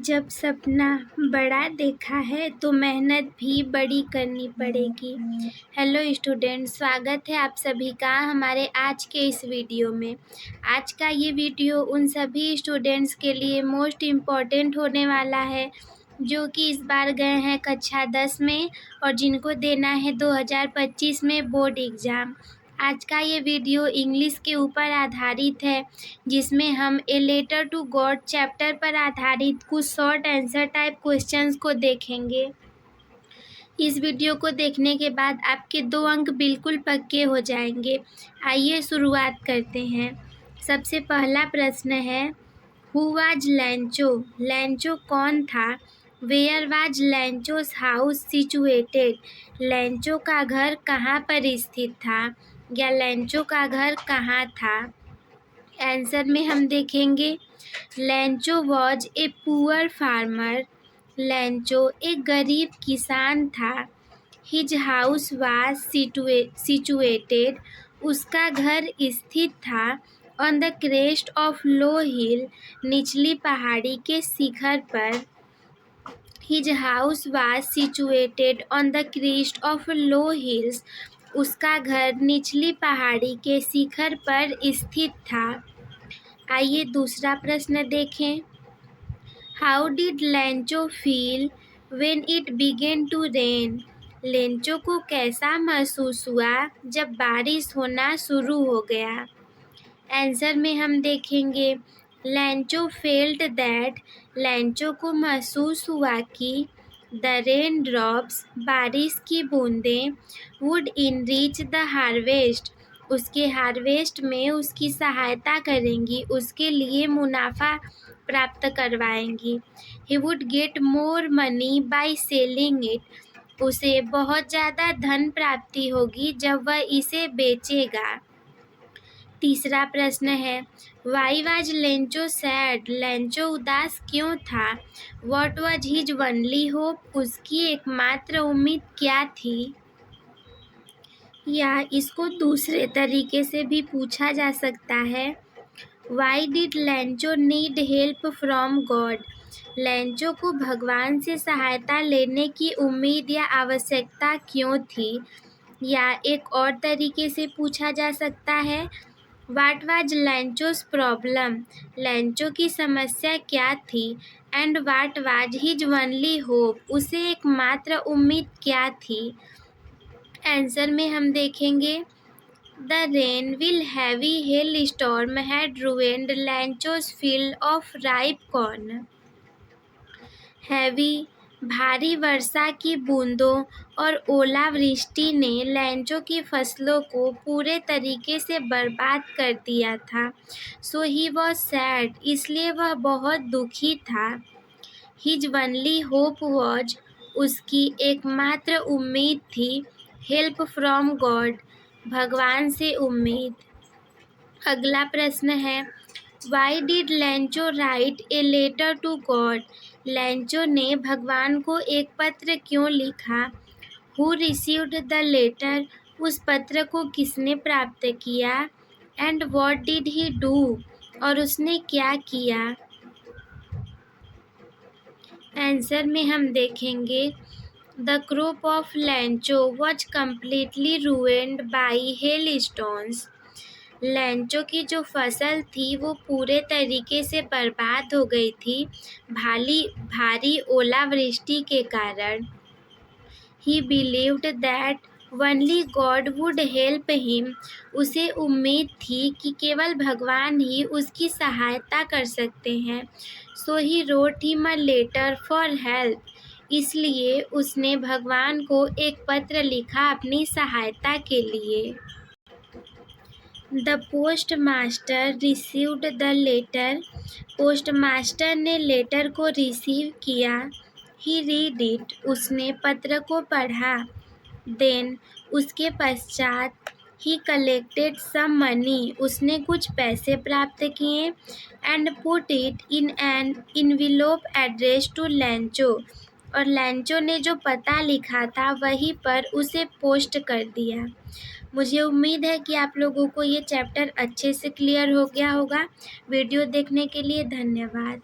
जब सपना बड़ा देखा है तो मेहनत भी बड़ी करनी पड़ेगी। हेलो स्टूडेंट, स्वागत है आप सभी का हमारे आज के इस वीडियो में। आज का ये वीडियो उन सभी स्टूडेंट्स के लिए मोस्ट इम्पॉर्टेंट होने वाला है जो कि इस बार गए हैं कक्षा 10 में और जिनको देना है 2025 में बोर्ड एग्ज़ाम। आज का ये वीडियो इंग्लिश के ऊपर आधारित है जिसमें हम a letter to God chapter पर आधारित कुछ शॉर्ट आंसर टाइप क्वेश्चंस को देखेंगे। इस वीडियो को देखने के बाद आपके 2 अंक बिल्कुल पक्के हो जाएंगे। आइए शुरुआत करते हैं। सबसे पहला प्रश्न है, हु वाज लैंचो? लैंचो कौन था? Where was Lencho's house situated? Lencho का घर कहाँ पर स्थित था या लैंचो का घर कहाँ था? आंसर में हम देखेंगे, लैंचो वॉज ए पुअर फार्मर। लैंचो एक गरीब किसान था। हिज हाउस वाज सिचुएटेड, उसका घर स्थित था। On the crest of low hill, निचली पहाड़ी के शिखर पर। His house was situated on the crest of low hills, उसका घर निचली पहाड़ी के शिखर पर स्थित था। आइए दूसरा प्रश्न देखें। How did Lencho feel when it began to rain? Lencho को कैसा महसूस हुआ जब बारिश होना शुरू हो गया? आंसर में हम देखेंगे, लैंचो फेल्ट दैट, लैंचो को महसूस हुआ कि द रेन ड्रॉप्स, बारिश की बूंदें, वुड इनरिच द हार्वेस्ट, उसके हार्वेस्ट में उसकी सहायता करेंगी, उसके लिए मुनाफा प्राप्त करवाएंगी। He would get more money by selling it, उसे बहुत ज़्यादा धन प्राप्ति होगी जब वह इसे बेचेगा। तीसरा प्रश्न है, वाई वाज लैंचो सैड? लैंचो उदास क्यों था? What was his only hope? उसकी एकमात्र उम्मीद क्या थी? या इसको दूसरे तरीके से भी पूछा जा सकता है, why did लैंचो need help from God? लैंचो को भगवान से सहायता लेने की उम्मीद या आवश्यकता क्यों थी? या एक और तरीके से पूछा जा सकता है, वाट वाज लैंचोस प्रॉब्लम? लैंचो की समस्या क्या थी? And what was his only hope? उसे एकमात्र उम्मीद क्या थी? आंसर में हम देखेंगे, the rain will heavy hail storm had ruined Lencho's field of ripe corn. Heavy, भारी वर्षा की बूंदों और ओलावृष्टि ने लैंचो की फसलों को पूरे तरीके से बर्बाद कर दिया था। सो ही वॉज सैड, इसलिए वह बहुत दुखी था। हिज ओनली होप वॉज, उसकी एकमात्र उम्मीद थी। हेल्प फ्रॉम गॉड, भगवान से उम्मीद। अगला प्रश्न है, why did Lencho write a letter to God? Lencho ने भगवान को एक पत्र क्यों लिखा? Who received the letter? उस पत्र को किसने प्राप्त किया? And what did he do? और उसने क्या किया? आंसर में हम देखेंगे, the crop of Lencho was completely ruined by hailstones. Lencho की जो फसल थी वो पूरे तरीके से बर्बाद हो गई थी भारी ओलावृष्टि के कारण। ही believed that only God would help him, उसे उम्मीद थी कि केवल भगवान ही उसकी सहायता कर सकते हैं। So he wrote him a letter for help, इसलिए उसने भगवान को एक पत्र लिखा अपनी सहायता के लिए। The post master received the letter, post master ने लेटर को रिसीव किया। ही रीड इट, उसने पत्र को पढ़ा। देन, उसके पश्चात, ही कलेक्टेड सम मनी, उसने कुछ पैसे प्राप्त किए। And put it in an envelope address to Lencho, और लैंचो ने जो पता लिखा था वहीं पर उसे पोस्ट कर दिया। मुझे उम्मीद है कि आप लोगों को ये चैप्टर अच्छे से क्लियर हो गया होगा। वीडियो देखने के लिए धन्यवाद।